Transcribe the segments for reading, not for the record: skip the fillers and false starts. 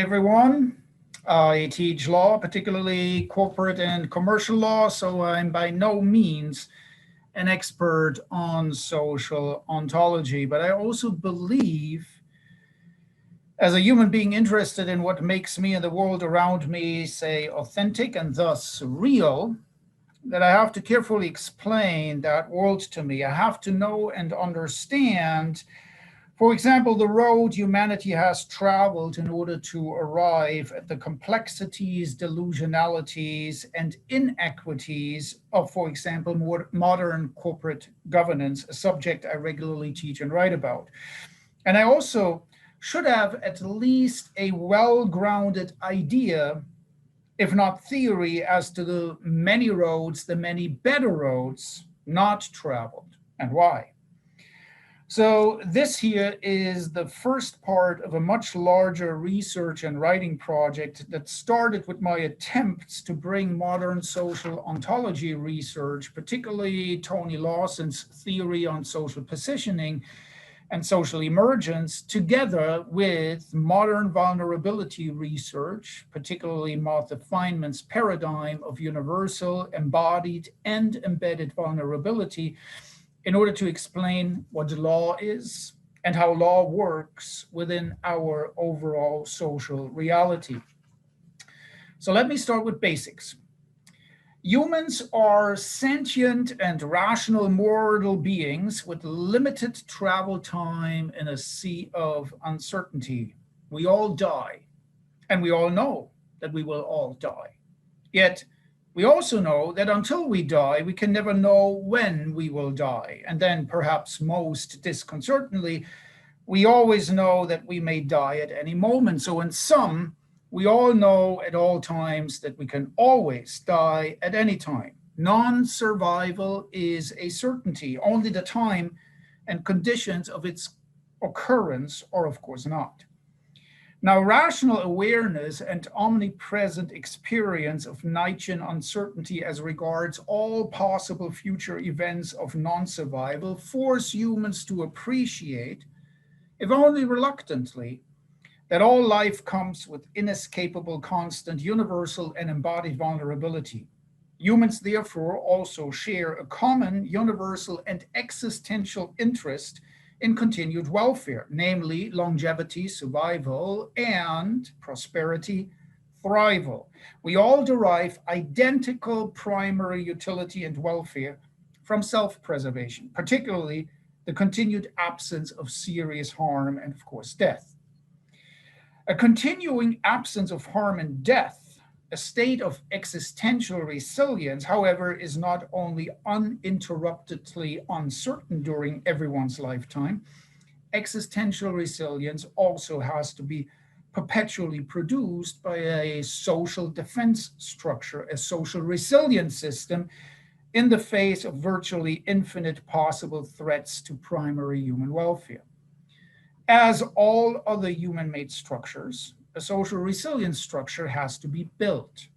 everyone. I teach law, particularly corporate and commercial law, so I'm by no means an expert on social ontology, but I also believe, as a human being interested in what makes me and the world around me, say, authentic and thus real, that I have to carefully explain that world to me. I have to know and understand, for example, the road humanity has traveled in order to arrive at the complexities, delusionalities, and inequities of, for example, modern corporate governance, a subject I regularly teach and write about. And I also should have at least a well-grounded idea, if not theory, as to the many roads, the many better roads not traveled, and why. So this here is the first part of a much larger research and writing project that started with my attempts to bring modern social ontology research, particularly Tony Lawson's theory on social positioning and social emergence, together with modern vulnerability research, particularly Martha Feynman's paradigm of universal, embodied, and embedded vulnerability, in order to explain what law is and how law works within our overall social reality. So let me start with basics. Humans are sentient and rational mortal beings with limited travel time in a sea of uncertainty. We all die, and we all know that we will all die. Yet, we also know that until we die, we can never know when we will die. And then, perhaps most disconcertingly, we always know that we may die at any moment. So in sum, we all know at all times that we can always die at any time. Non-survival is a certainty. Only the time and conditions of its occurrence are, of course, not. Now, rational awareness and omnipresent experience of Nietzschean uncertainty as regards all possible future events of non-survival force humans to appreciate, if only reluctantly, that all life comes with inescapable, constant, universal, and embodied vulnerability. Humans, therefore, also share a common, universal, and existential interest in continued welfare, namely longevity, survival, and prosperity, thrival. We all derive identical primary utility and welfare from self-preservation, particularly the continued absence of serious harm and, of course, death. A continuing absence of harm and death, a state of existential resilience, however, is not only uninterruptedly uncertain during everyone's lifetime. Existential resilience also has to be perpetually produced by a social defense structure, a social resilience system in the face of virtually infinite possible threats to primary human welfare. As all other human-made structures, a social resilience structure has to be built.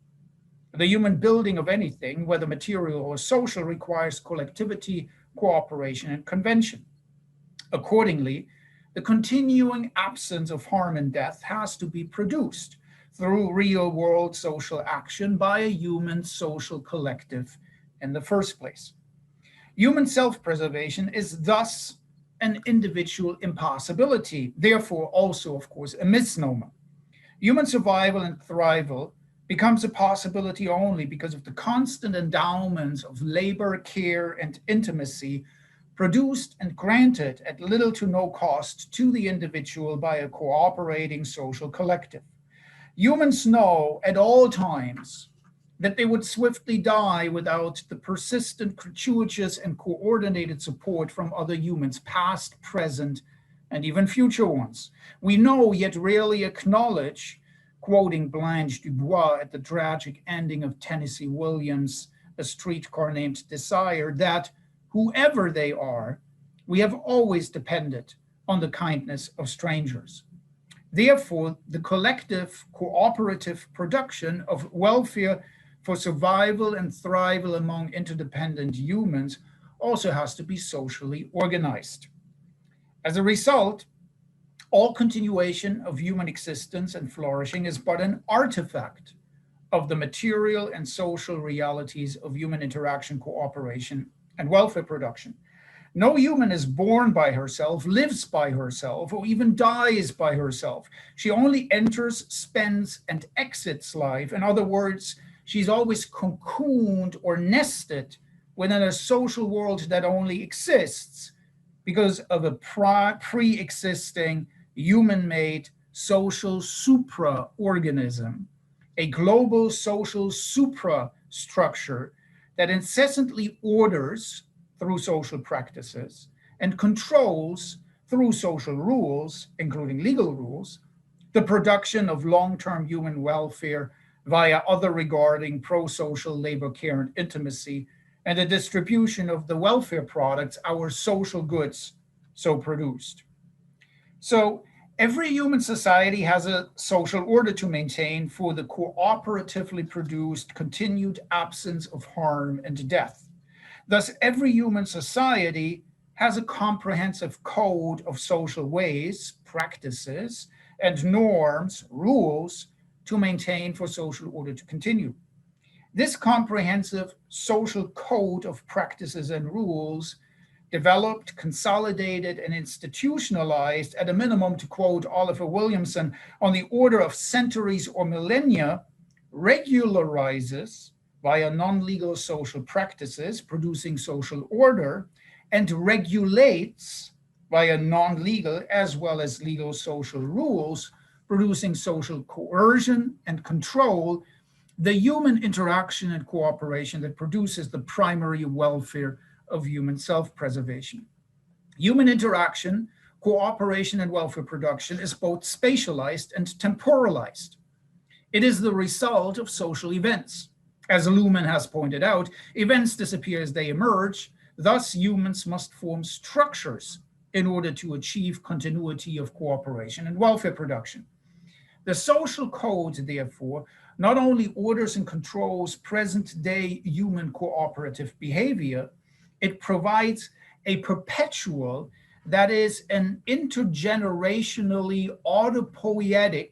The human building of anything, whether material or social, requires collectivity, cooperation, and convention. Accordingly, the continuing absence of harm and death has to be produced through real-world social action by a human social collective in the first place. Human self-preservation is thus an individual impossibility, therefore also, of course, a misnomer. Human survival and thrival becomes a possibility only because of the constant endowments of labor, care, and intimacy produced and granted at little to no cost to the individual by a cooperating social collective. Humans know at all times that they would swiftly die without the persistent, gratuitous, and coordinated support from other humans, past, present, and even future ones. We know, yet rarely acknowledge, quoting Blanche Dubois at the tragic ending of Tennessee Williams' A Streetcar Named Desire, that whoever they are, we have always depended on the kindness of strangers. Therefore, the collective, cooperative production of welfare for survival and thrival among interdependent humans also has to be socially organized. As a result, All continuation of human existence and flourishing is but an artifact of the material and social realities of human interaction, cooperation, and welfare production. No human is born by herself, lives by herself, or even dies by herself. She only enters, spends, and exits life. In other words, she's always cocooned or nested within a social world that only exists because of a pre-existing human-made social supraorganism, a global social suprastructure that incessantly orders through social practices and controls through social rules, including legal rules, the production of long-term human welfare via other regarding pro-social labor, care, and intimacy, and the distribution of the welfare products, our social goods, so produced. So every human society has a social order to maintain for the cooperatively produced continued absence of harm and death. Thus, every human society has a comprehensive code of social ways, practices, and norms, rules to maintain for social order to continue. This comprehensive social code of practices and rules, developed, consolidated, and institutionalized at a minimum, to quote Oliver Williamson, on the order of centuries or millennia, regularizes via non-legal social practices, producing social order, and regulates via non-legal as well as legal social rules, producing social coercion and control, the human interaction and cooperation that produces the primary welfare of human self-preservation. Human interaction, cooperation, and welfare production is both spatialized and temporalized. It is the result of social events. As Luhmann has pointed out, events disappear as they emerge. Thus, humans must form structures in order to achieve continuity of cooperation and welfare production. The social code, therefore, not only orders and controls present-day human cooperative behavior, it provides a perpetual, that is, an intergenerationally autopoietic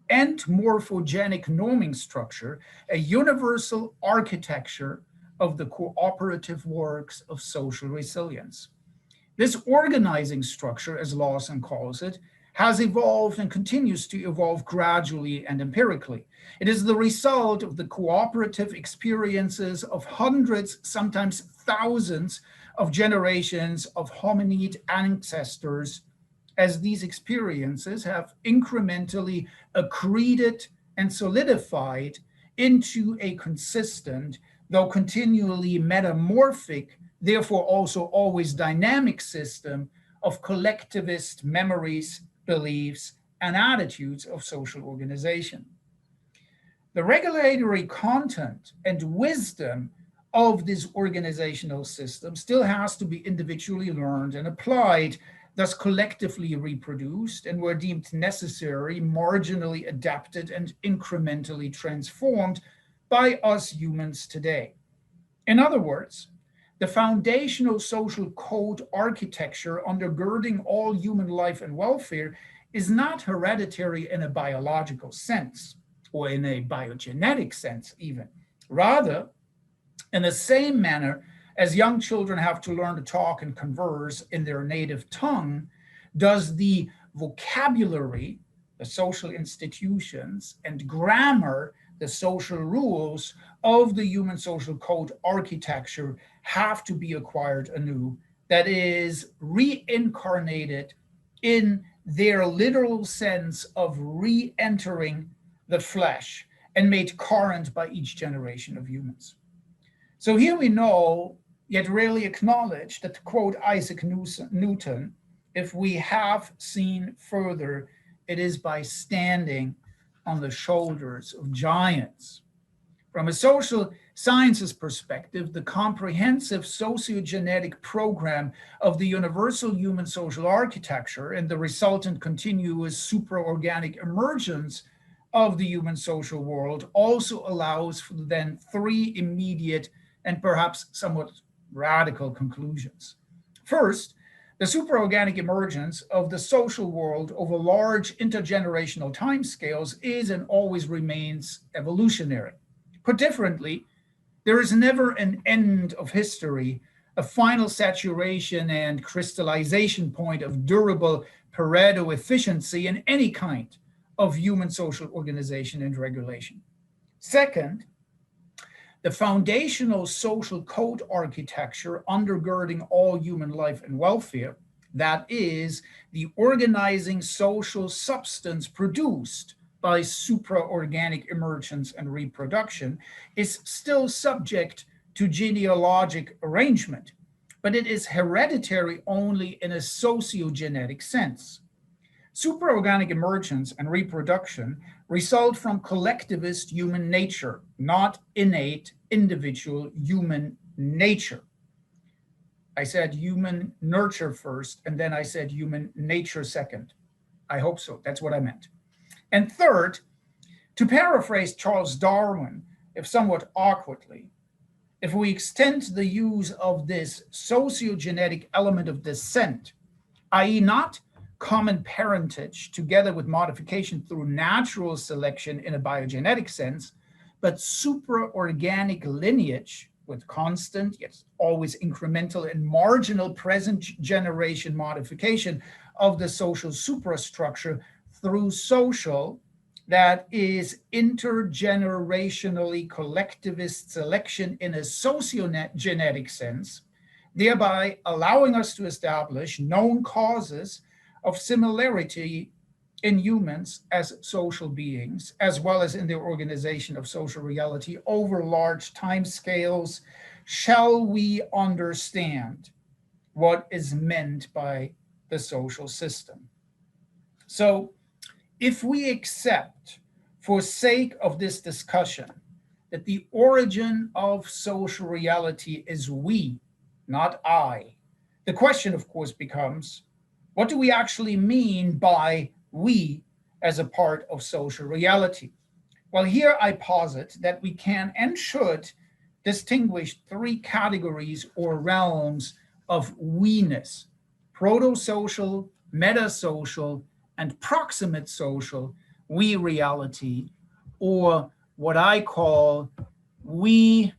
and morphogenic norming structure, a universal architecture of the cooperative works of social resilience. This organizing structure, as Lawson calls it, has evolved and continues to evolve gradually and empirically. It is the result of the cooperative experiences of hundreds, sometimes thousands of generations of hominid ancestors, as these experiences have incrementally accreted and solidified into a consistent, though continually metamorphic, therefore also always dynamic system of collectivist memories, beliefs, and attitudes of social organization. The regulatory content and wisdom of this organizational system still has to be individually learned and applied, thus collectively reproduced, and where deemed necessary, marginally adapted and incrementally transformed by us humans today. In other words, the foundational social code architecture undergirding all human life and welfare is not hereditary in a biological sense, or in a biogenetic sense even. Rather, in the same manner as young children have to learn to talk and converse in their native tongue, does the vocabulary, the social institutions, and grammar, the social rules of the human social code architecture have to be acquired anew, that is, reincarnated in their literal sense of re-entering the flesh and made current by each generation of humans. So here we know, yet rarely acknowledge, that, to quote Isaac Newton, if we have seen further, it is by standing on the shoulders of giants. From a social sciences perspective, the comprehensive sociogenetic program of the universal human social architecture and the resultant continuous supraorganic emergence of the human social world also allows for then three immediate and perhaps somewhat radical conclusions. First, The supraorganic emergence of the social world over large intergenerational timescales is and always remains evolutionary. Put differently, there is never an end of history, a final saturation and crystallization point of durable Pareto efficiency in any kind of human social organization and regulation. Second, the foundational social code architecture undergirding all human life and welfare, that is, the organizing social substance produced by supraorganic emergence and reproduction, is still subject to genealogic arrangement, but it is hereditary only in a sociogenetic sense. Supraorganic emergence and reproduction result from collectivist human nature, not innate individual human nature. I said human nurture first, and then I said human nature second. I hope so. That's what I meant. And third, to paraphrase Charles Darwin, if somewhat awkwardly, if we extend the use of this sociogenetic element of descent, i.e., not common parentage together with modification through natural selection in a biogenetic sense, but supraorganic lineage with constant, yet always incremental and marginal present generation modification of the social suprastructure through social, that is intergenerationally collectivist selection in a sociogenetic sense, thereby allowing us to establish known causes of similarity in humans as social beings, as well as in their organization of social reality over large time scales. Shall we understand what is meant by the social system? So, if we accept, for sake of this discussion, that the origin of social reality is we, not I, the question, of course, becomes, what do we actually mean by we as a part of social reality? Well, here I posit that we can and should distinguish three categories or realms of we-ness: proto-social, meta-social, and proximate social we reality, or what I call we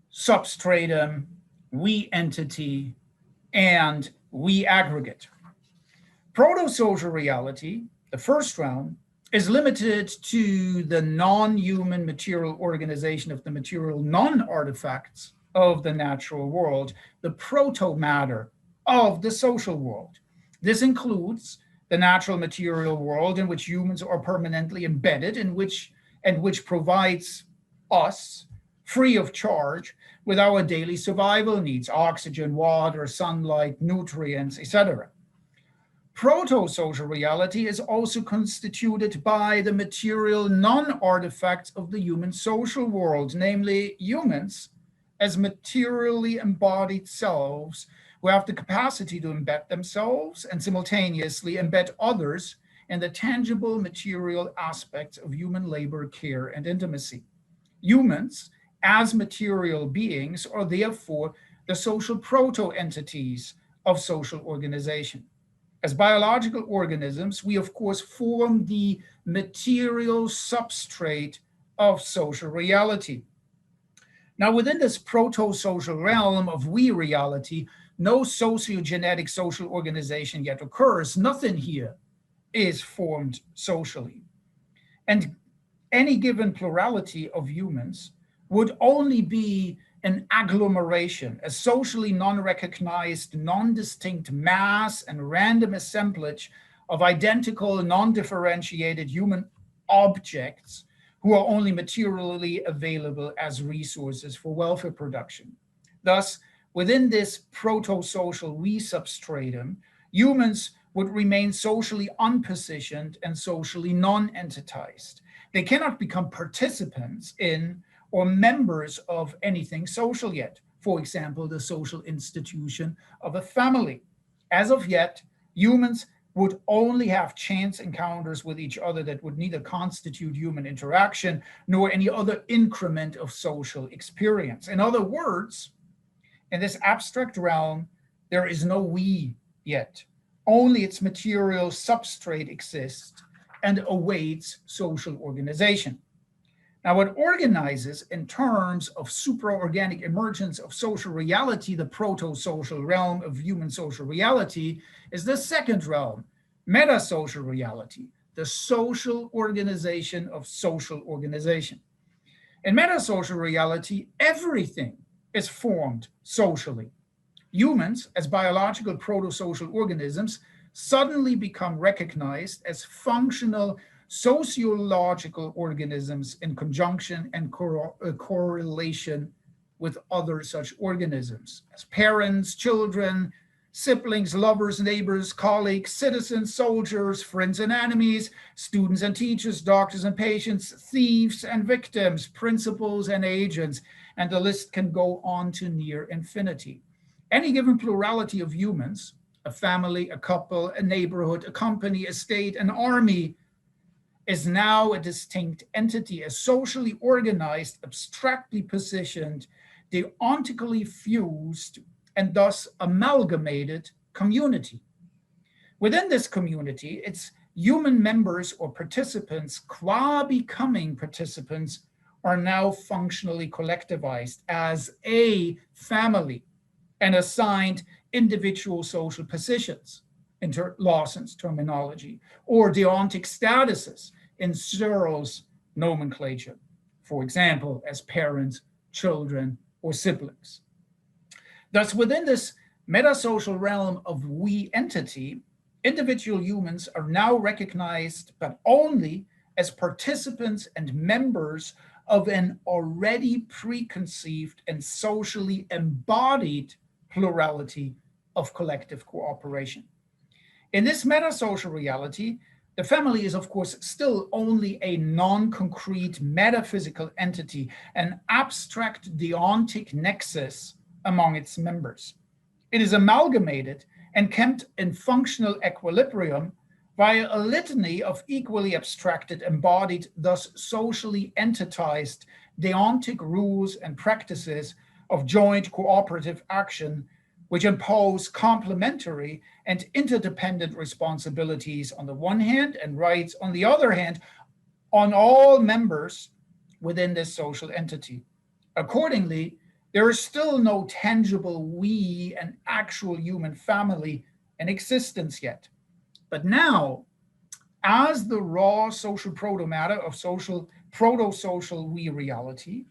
substratum, we entity, and we aggregate. Proto-social reality, the first realm, is limited to the non-human material organization of the material non-artifacts of the natural world, the proto-matter of the social world. This includes the natural material world in which humans are permanently embedded, and which provides us, free of charge, with our daily survival needs: oxygen, water, sunlight, nutrients, etc. Proto-social reality is also constituted by the material non-artifacts of the human social world, namely humans as materially embodied selves who have the capacity to embed themselves and simultaneously embed others in the tangible material aspects of human labor, care, and intimacy. Humans, as material beings, are therefore the social proto-entities of social organization. As biological organisms, we of course form the material substrate of social reality. Now, within this proto-social realm of we reality, no sociogenetic social organization yet occurs. Nothing here is formed socially. And any given plurality of humans would only be an agglomeration, a socially non-recognized, non-distinct mass and random assemblage of identical, non-differentiated human objects who are only materially available as resources for welfare production. Thus, within this proto-social we substratum, humans would remain socially unpositioned and socially non-entitized. They cannot become participants in or members of anything social yet. For example, the social institution of a family. As of yet, humans would only have chance encounters with each other that would neither constitute human interaction nor any other increment of social experience. In other words, In this abstract realm, there is no we yet. Only its material substrate exists and awaits social organization. Now, what organizes in terms of supraorganic emergence of social reality, the proto-social realm of human social reality, is the second realm, meta-social reality, the social organization of social organization. In meta-social reality, everything is formed socially. Humans, as biological proto-social organisms, suddenly become recognized as functional sociological organisms in conjunction and correlation with other such organisms, as parents, children, siblings, lovers, neighbors, colleagues, citizens, soldiers, friends and enemies, students and teachers, doctors and patients, thieves and victims, principals and agents, and the list can go on to near infinity. Any given plurality of humans, a family, a couple, a neighborhood, a company, a state, an army, is now a distinct entity, a socially organized, abstractly positioned, deontically fused, and thus amalgamated community. Within this community, its human members or participants, qua becoming participants, are now functionally collectivized as a family and assigned individual social positions in Lawson's terminology, or deontic statuses in Searle's nomenclature, for example, as parents, children, or siblings. Thus, within this metasocial realm of we entity, individual humans are now recognized, but only as participants and members of an already preconceived and socially embodied plurality of collective cooperation. In this metasocial reality, the family is, of course, still only a non-concrete metaphysical entity, an abstract deontic nexus among its members. It is amalgamated and kept in functional equilibrium via a litany of equally abstracted, embodied, thus socially entitized deontic rules and practices of joint cooperative action, which impose complementary and interdependent responsibilities on the one hand and rights on the other hand on all members within this social entity. Accordingly, there is still no tangible we and actual human family in existence yet. But now, as the raw social proto-matter of social proto-social we reality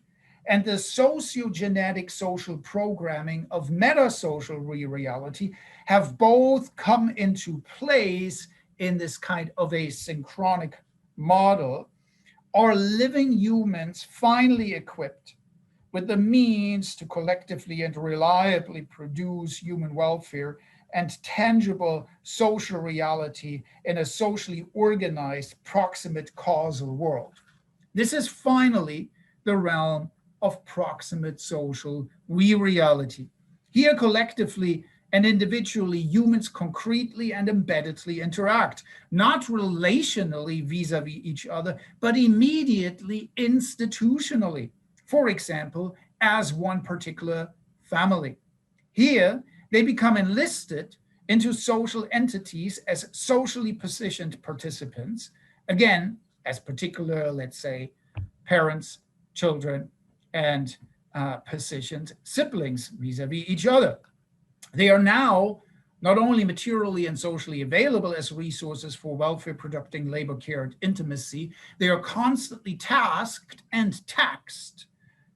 and the sociogenetic social programming of metasocial we reality have both come into place in this kind of a synchronic model, are living humans finally equipped with the means to collectively and reliably produce human welfare and tangible social reality in a socially organized, proximate causal world. This is finally the realm of proximate social we reality. Here, collectively and individually, humans concretely and embeddedly interact, not relationally vis-a-vis each other, but immediately institutionally. For example, as one particular family. Here, they become enlisted into social entities as socially positioned participants, again, as particular, let's say, parents, children, and positioned siblings vis-a-vis each other. They are now not only materially and socially available as resources for welfare producing labor, care, and intimacy, they are constantly tasked and taxed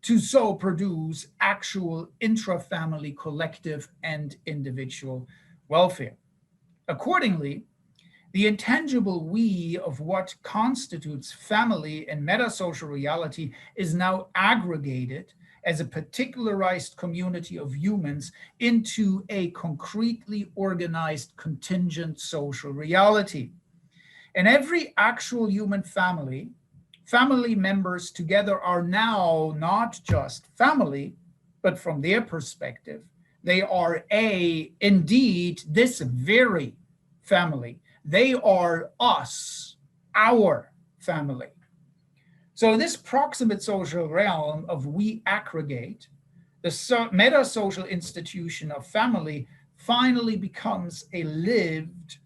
to so produce actual intra-family, collective, and individual welfare. Accordingly, the intangible we of what constitutes family and metasocial reality is now aggregated as a particularized community of humans into a concretely organized contingent social reality. In every actual human family, family members together are now not just family, but from their perspective, they are indeed this very family. They are us, our family. So in this proximate social realm of we aggregate, The meta-social institution of family finally becomes a lived,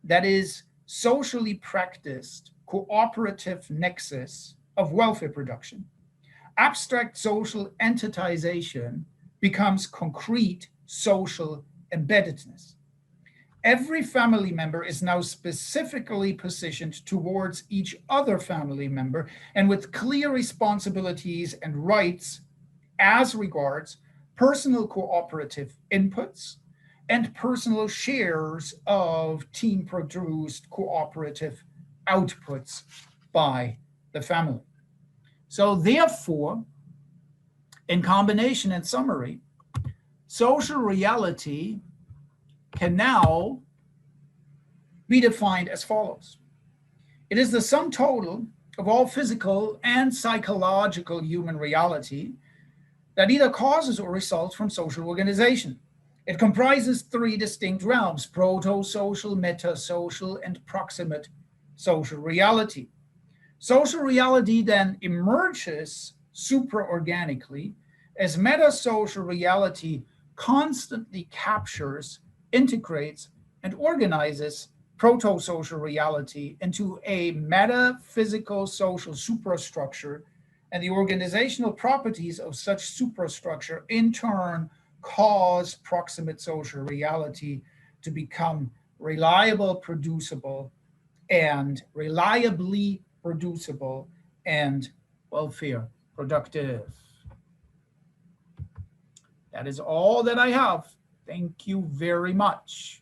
that is, socially practiced, cooperative nexus of welfare production. Abstract social entitization becomes concrete social embeddedness. Every family member is now specifically positioned towards each other family member and with clear responsibilities and rights as regards personal cooperative inputs and personal shares of team produced cooperative outputs by the family. So, therefore, in combination and summary, social reality can now be defined as follows. It is the sum total of all physical and psychological human reality that either causes or results from social organization. It comprises three distinct realms: proto-social, meta-social, and proximate social reality. Social reality then emerges supraorganically as meta-social reality constantly captures, integrates, and organizes proto-social reality into a metaphysical social suprastructure, and the organizational properties of such suprastructure in turn cause proximate social reality to become reliably producible and welfare productive. That is all that I have. Thank you very much.